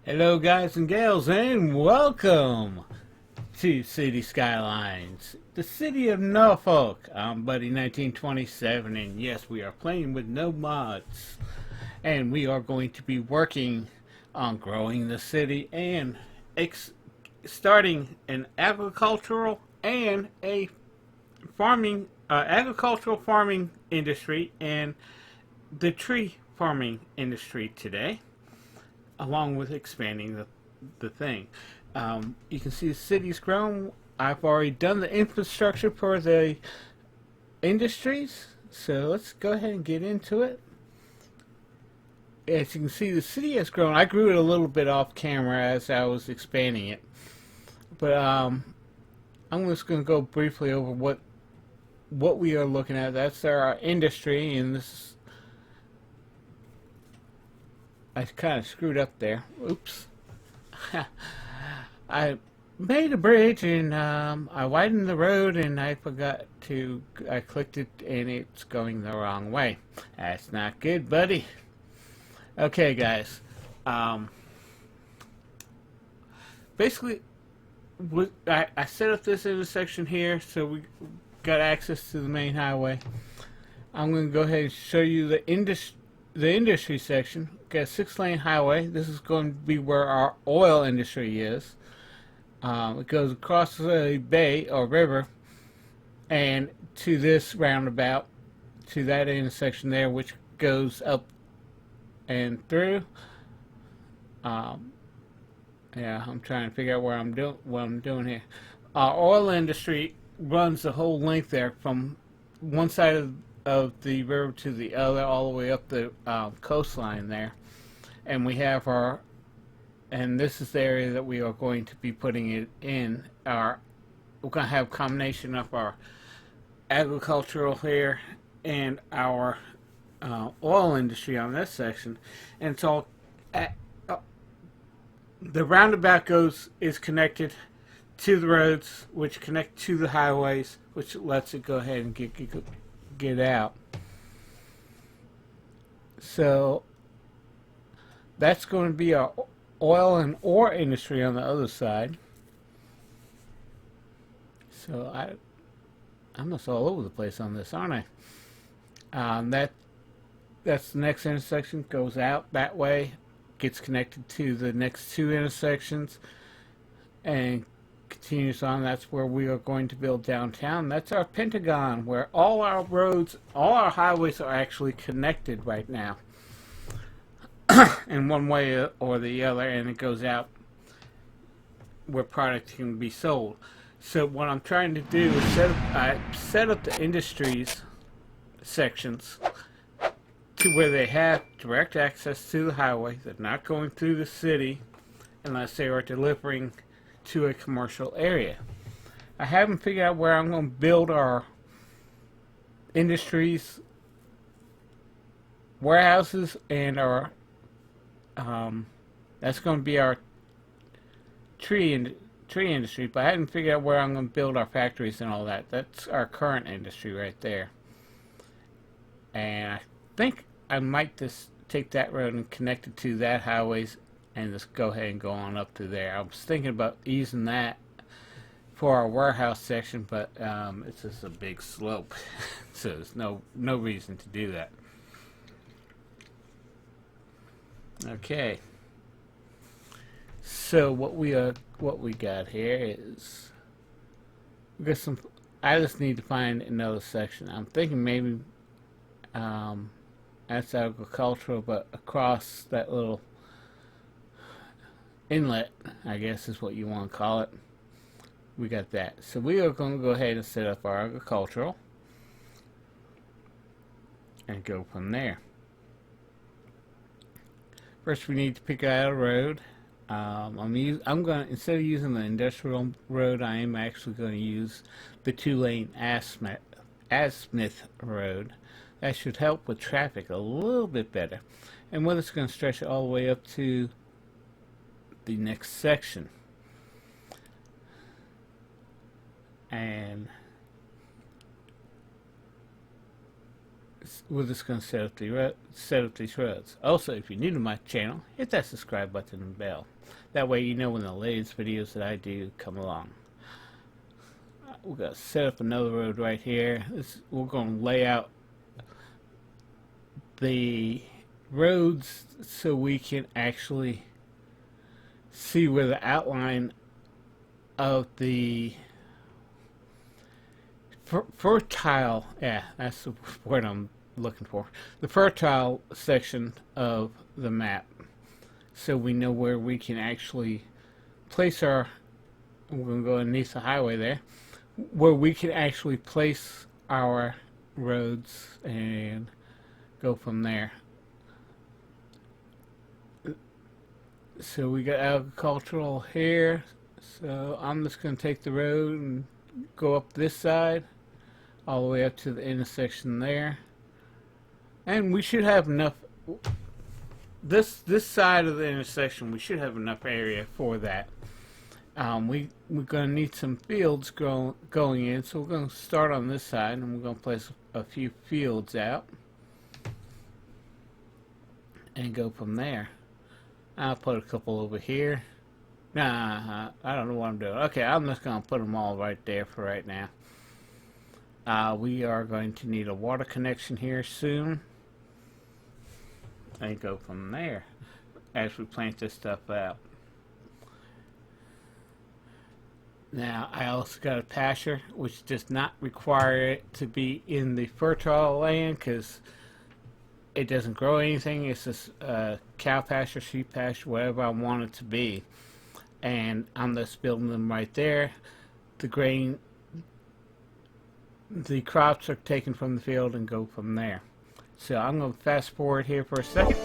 Hello guys and gals and welcome to City Skylines, the city of Norfolk. I'm Buddy 1927 and yes, we are playing with no mods. And we are going to be working on growing the city and starting an agricultural and a agricultural farming industry and the tree farming industry today, along with expanding the thing. You can see the city's grown. I've already done the infrastructure for the industries, so let's go ahead and get into it. As you can see, the city has grown. I grew it a little bit off camera as I was expanding it, but I'm just going to go briefly over what we are looking at. That's our industry, and this is, I kind of screwed up there. Oops. I made a bridge and I widened the road and I clicked it and it's going the wrong way. That's not good, buddy. Okay, guys. Basically, I set up this intersection here so we got access to the main highway. I'm going to go ahead and show you the industry section. Got a 6-lane highway. This is going to be where our oil industry is. It goes across the bay or river and to this roundabout, to that intersection there, which goes up and through. Yeah, I'm trying to figure out what I'm doing here. Our oil industry runs the whole length there from one side of the river to the other, all the way up the coastline there. And we have and this is the area that we are going to be putting it in. We're going to have a combination of our agricultural here and our oil industry on this section. And it's all the roundabout is connected to the roads, which connect to the highways, which lets it go ahead and get out. So that's going to be our oil and ore industry on the other side. So I'm just all over the place on this, aren't I? That's the next intersection. Goes out that way, gets connected to the next two intersections, and continues on. That's where we are going to build downtown. That's our Pentagon, where all our roads, all our highways are actually connected right now in one way or the other, and it goes out where product can be sold. So what I'm trying to do is set up the industries sections to where they have direct access to the highway. They're not going through the city unless they are delivering to a commercial area. I haven't figured out where I'm going to build our industries, warehouses, and our that's going to be our tree industry, but I haven't figured out where I'm going to build our factories and all that. That's our current industry right there. And I think I might just take that road and connect it to that highways and just go ahead and go on up to there. I was thinking about using that for our warehouse section, but it's just a big slope, so there's no reason to do that. Okay. So what we got here is we got some. I just need to find another section. I'm thinking maybe that's agricultural, but across that little inlet, I guess is what you want to call it, we got that. So we are going to go ahead and set up our agricultural and go from there. First, we need to pick out a road. I'm going to, instead of using the industrial road, I am actually going to use the 2-lane Asmith road. That should help with traffic a little bit better. And we're just going to stretch it all the way up to the next section. And we're just going to set up these roads. Also, if you're new to my channel, hit that subscribe button and bell. That way you know when the latest videos that I do come along. We're going to set up another road right here. We're going to lay out the roads so we can actually see where the outline of the fertile, yeah, that's the word I'm looking for, the fertile section of the map, so we know where we can actually place our, we're going to go underneath the highway there, where we can actually place our roads and go from there. So we got agricultural here, so I'm just going to take the road and go up this side all the way up to the intersection there, and we should have enough, this side of the intersection, we should have enough area for that. We're going to need some fields going in, so we're going to start on this side and we're going to place a few fields out and go from there. I'll put a couple over here. Nah, I don't know what I'm doing. Okay, I'm just going to put them all right there for right now. We are going to need a water connection here soon. And go from there as we plant this stuff out. Now, I also got a pasture, which does not require it to be in the fertile land because it doesn't grow anything. It's just cow pasture, sheep pasture, whatever I want it to be. And I'm just building them right there. The grain, the crops are taken from the field and go from there. So I'm going to fast forward here for a second.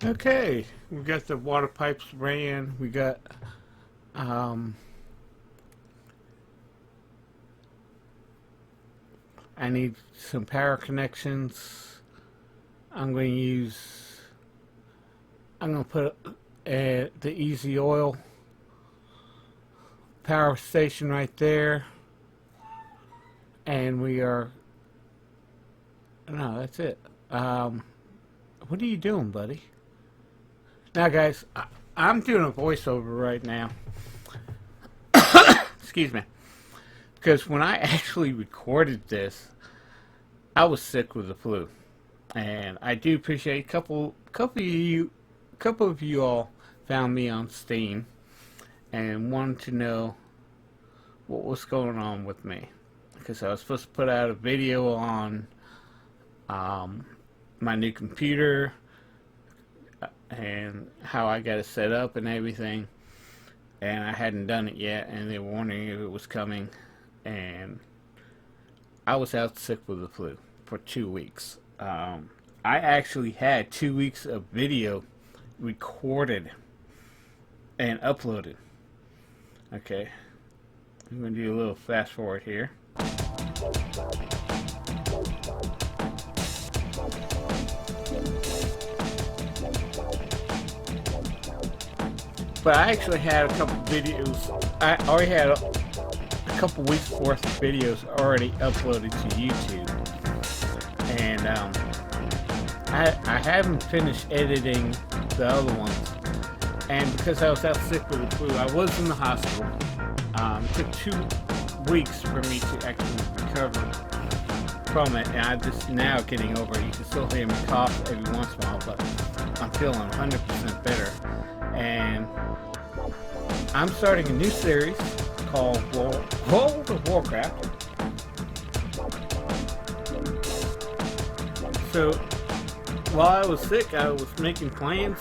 Okay, we got the water pipes ran. We got I need some power connections. I'm going to put the Easy Oil power station right there, and we are, no, that's it. What are you doing, buddy? Now guys, I'm doing a voiceover right now. Excuse me. Because when I actually recorded this, I was sick with the flu. And I do appreciate a couple of you all found me on Steam and wanted to know what was going on with me. Because I was supposed to put out a video on my new computer and how I got it set up and everything, and I hadn't done it yet, and they were wondering if it was coming, and I was out sick with the flu for 2 weeks. I actually had 2 weeks of video recorded and uploaded. Okay, I'm going to do a little fast forward here. But I actually had a couple videos. I already had a couple weeks worth of videos already uploaded to YouTube, and I haven't finished editing the other ones. And because I was out sick with the flu, I was in the hospital. It took 2 weeks for me to actually recover from it, and I'm just now getting over it. You can still hear me cough every once in a while, but I'm feeling 100% better. And I'm starting a new series called World of Warcraft. So while I was sick, I was making plans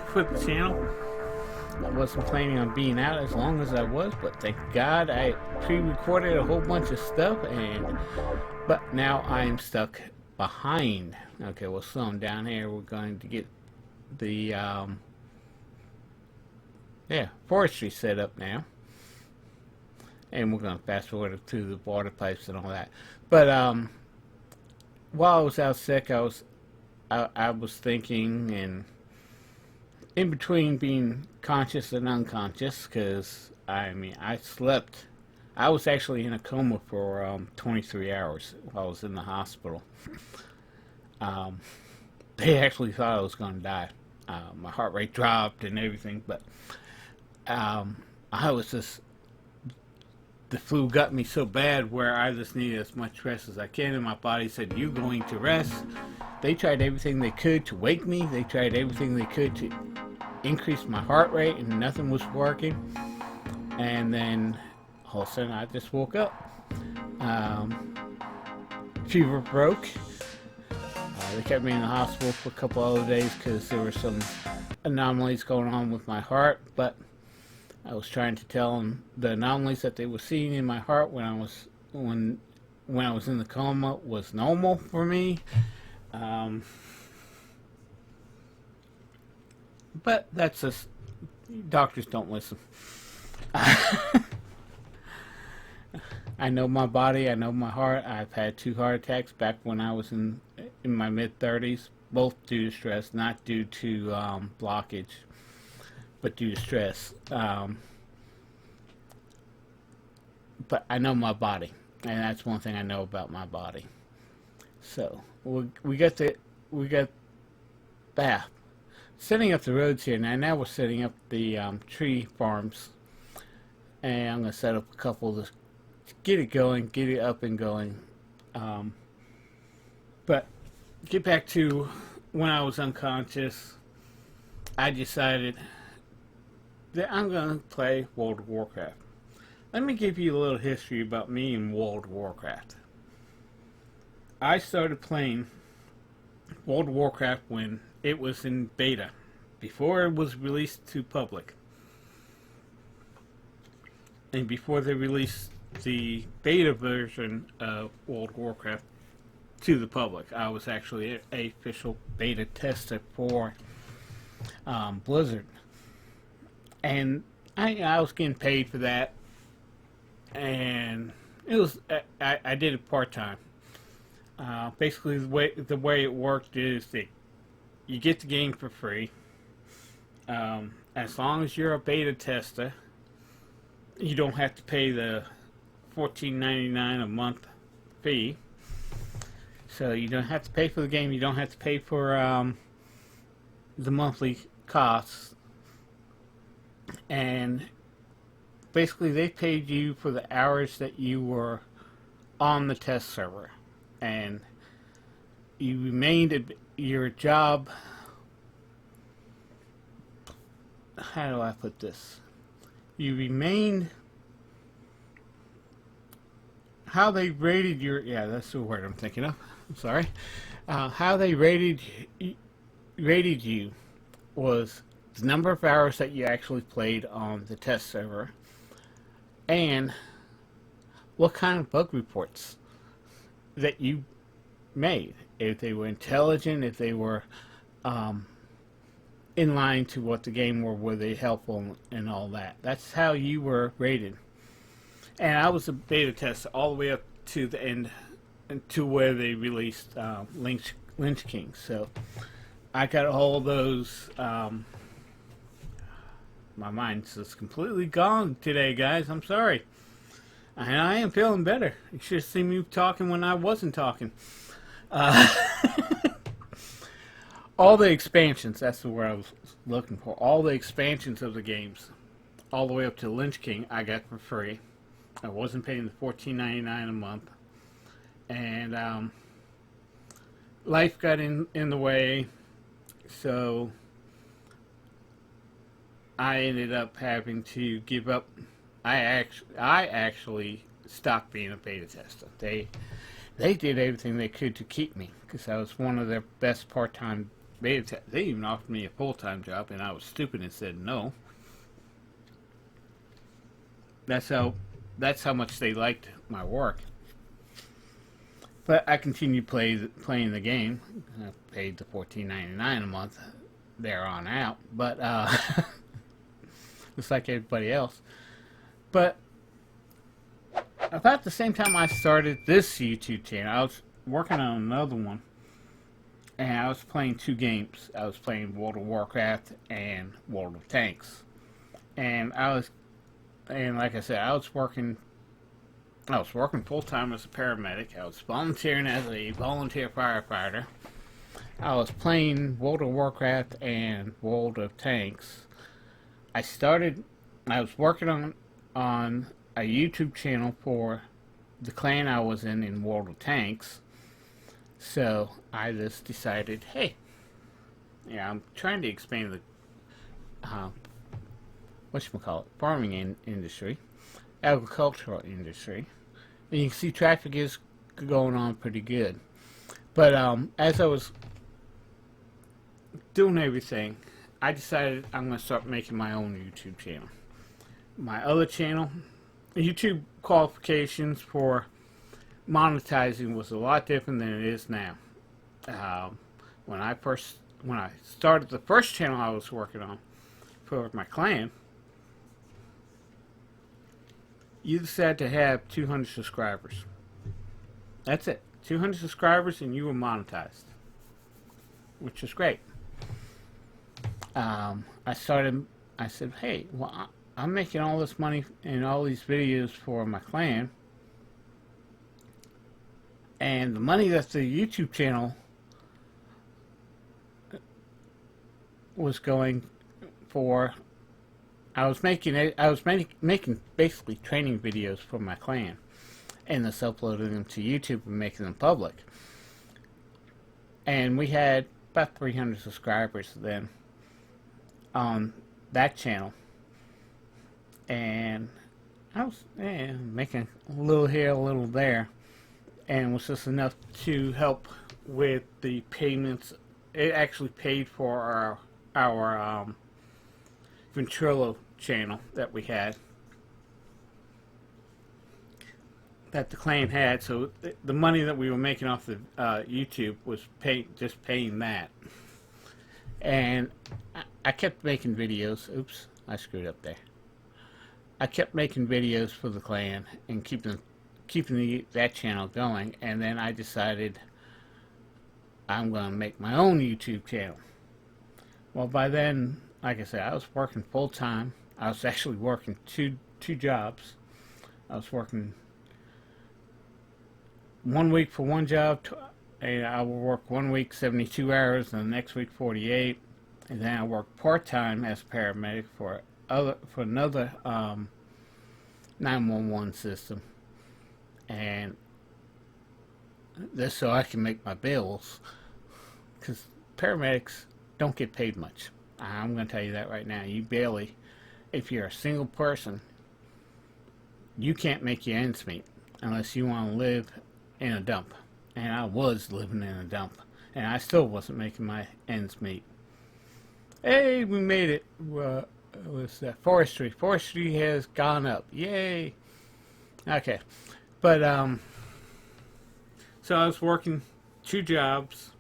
for the channel. I wasn't planning on being out as long as I was, but thank God I pre-recorded a whole bunch of stuff, and But now I am stuck behind. Okay, we'll slow them down here. We're going to get the forestry set up now, and we're going to fast forward to the water pipes and all that. But while I was out sick, I was thinking, and in between being conscious and unconscious, because I slept. I was actually in a coma for 23 hours while I was in the hospital. Um, they actually thought I was going to die. My heart rate dropped and everything, but I was just, the flu got me so bad where I just needed as much rest as I can, and my body said, "You going to rest." They tried everything they could to wake me. They tried everything they could to increase my heart rate, and nothing was working. And then all of a sudden I just woke up. Fever broke. They kept me in the hospital for a couple other days because there were some anomalies going on with my heart, but I was trying to tell them the anomalies that they were seeing in my heart when I was in the coma was normal for me. But that's just, doctors don't listen. I know my body, I know my heart. I've had 2 heart attacks back when I was in my mid-30s, both due to stress, not due to blockage, but due to stress. But I know my body, and that's one thing I know about my body. So we got setting up the roads here now. Now we're setting up the tree farms, and I'm gonna set up a couple to get it going, get it up and going. But get back to when I was unconscious. I decided that I'm gonna play World of Warcraft. Let me give you a little history about me and World of Warcraft. I started playing World of Warcraft when it was in beta, before it was released to public. And before they released the beta version of World of Warcraft to the public, I was actually a official beta tester for Blizzard. And I was getting paid for that. And it was I did it part-time. Basically, the way it worked is that you get the game for free. As long as you're a beta tester, you don't have to pay the $14.99 a month fee. So you don't have to pay for the game. You don't have to pay for the monthly costs. And basically, they paid you for the hours that you were on the test server, and you remained at your job. How do I put this? You remained. How they rated your, yeah, that's the word I'm thinking of. I'm sorry. How they rated you was the number of hours that you actually played on the test server, and what kind of bug reports that you made. If they were intelligent, if they were in line to what the game were they helpful and all that. That's how you were rated. And I was a beta tester all the way up to the end, to where they released Lynch King. So I got all those. My mind's just completely gone today, guys. I'm sorry. And I am feeling better. You should have seen me talking when I wasn't talking. All the expansions, that's the word I was looking for. All the expansions of the games, all the way up to Lynch King, I got for free. I wasn't paying the $14.99 a month. And life got in the way, so I ended up having to give up. I actually stopped being a beta tester. They did everything they could to keep me, because I was one of their best part-time beta testers. They even offered me a full-time job, and I was stupid and said no. That's how much they liked my work. But I continued playing the game. I paid the $14.99 a month there on out, but just like everybody else. But about the same time I started this YouTube channel, I was working on another one, and I was playing two games. I was playing World of Warcraft and World of Tanks, and like I said, I was working full time as a paramedic. I was volunteering as a volunteer firefighter. I was playing World of Warcraft and World of Tanks. I was working on a YouTube channel for the clan I was in World of Tanks. So I just decided, hey, yeah, I'm trying to expand the farming industry, agricultural industry, and you can see traffic is going on pretty good. But as I was doing everything, I decided I'm going to start making my own YouTube channel. My other channel, YouTube qualifications for monetizing was a lot different than it is now. When I started the first channel I was working on for my clan, you just had to have 200 subscribers. That's it. 200 subscribers and you were monetized, which is great. I said, hey, well, I'm making all this money in all these videos for my clan, and the money that the YouTube channel was going for, I was making basically training videos for my clan, and just uploading them to YouTube and making them public. And we had about 300 subscribers then on that channel, and I was making a little here, a little there, and it was just enough to help with the payments. It actually paid for our Ventrilo channel that we had, that the clan had. So the money that we were making off the YouTube was just paying that. And I kept making videos. Oops, I screwed up there. I kept making videos for the clan and keeping that channel going. And then I decided I'm going to make my own YouTube channel. Well, by then, like I said, I was working full time. I was actually working two jobs. I was working 1 week for one job, and I would work 1 week 72 hours, and the next week 48, and then I worked part time as a paramedic for another 911 system, and this so I can make my bills, because paramedics don't get paid much. I'm going to tell you that right now. You barely, if you're a single person, you can't make your ends meet unless you want to live in a dump. And I was living in a dump, and I still wasn't making my ends meet. Hey, we made it. What's that? Forestry. Forestry has gone up. Yay. Okay. But, so I was working 2 jobs,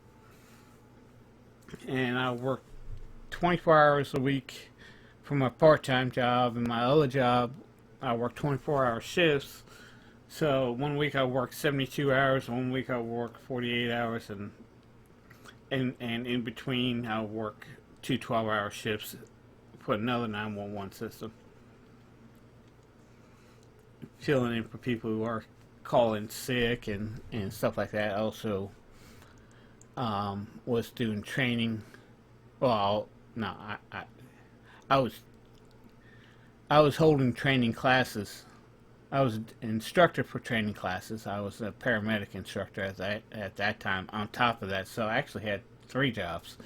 and I worked 24 hours a week for my part-time job, and my other job I worked 24-hour shifts. So 1 week I worked 72 hours, 1 week I worked 48 hours, and in between I work 2 12-hour shifts for another 911 system, filling in for people who are calling sick and stuff like that. I also was doing training. Well, no, I was holding training classes. I was an instructor for training classes. I was a paramedic instructor at that time. On top of that, so I actually had 3 jobs.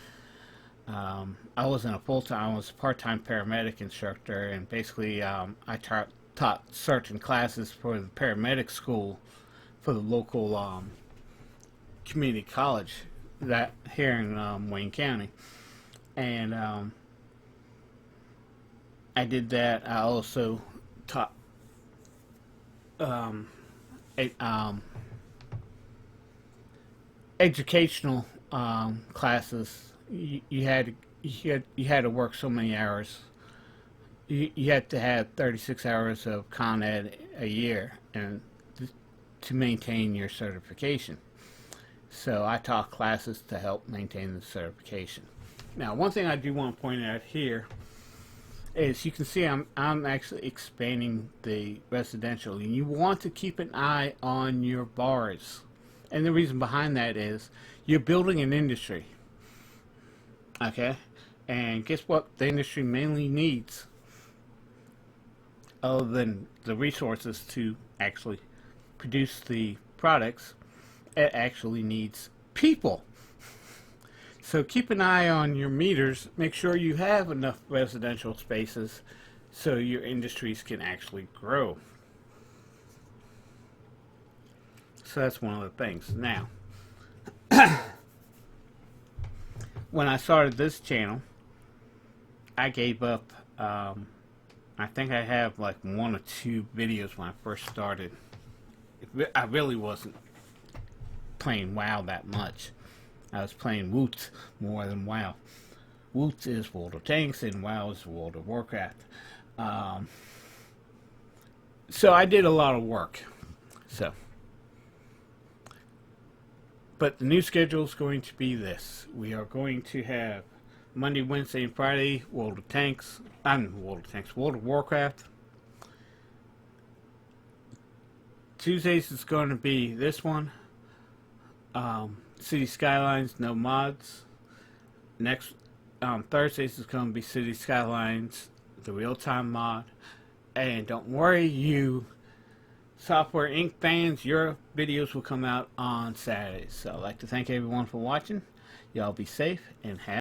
I wasn't a full-time. I was a part-time paramedic instructor, and basically I taught certain classes for the paramedic school for the local community college that here in Wayne County, and I did that. I also taught educational classes, you had to work so many hours. You had to have 36 hours of Con Ed a year and to maintain your certification. So I taught classes to help maintain the certification. Now, one thing I do want to point out here is you can see I'm actually expanding the residential, and you want to keep an eye on your bars. And the reason behind that is you're building an industry. Okay? And guess what the industry mainly needs, other than the resources to actually produce the products? It actually needs people. So keep an eye on your meters. Make sure you have enough residential spaces so your industries can actually grow. So that's one of the things. Now, when I started this channel, I gave up. I think I have like 1 or 2 videos when I first started. I really wasn't playing WoW that much. I was playing Woot more than WoW. Woot is World of Tanks and WoW is World of Warcraft. So I did a lot of work. But the new schedule is going to be this. We are going to have Monday, Wednesday, and Friday World of Tanks. World of Warcraft. Tuesdays is going to be this one. City Skylines, no mods. Next Thursdays is going to be City Skylines, the Real Time Mod. And don't worry, you Software Inc. fans, your videos will come out on Saturdays. So I'd like to thank everyone for watching. Y'all be safe and have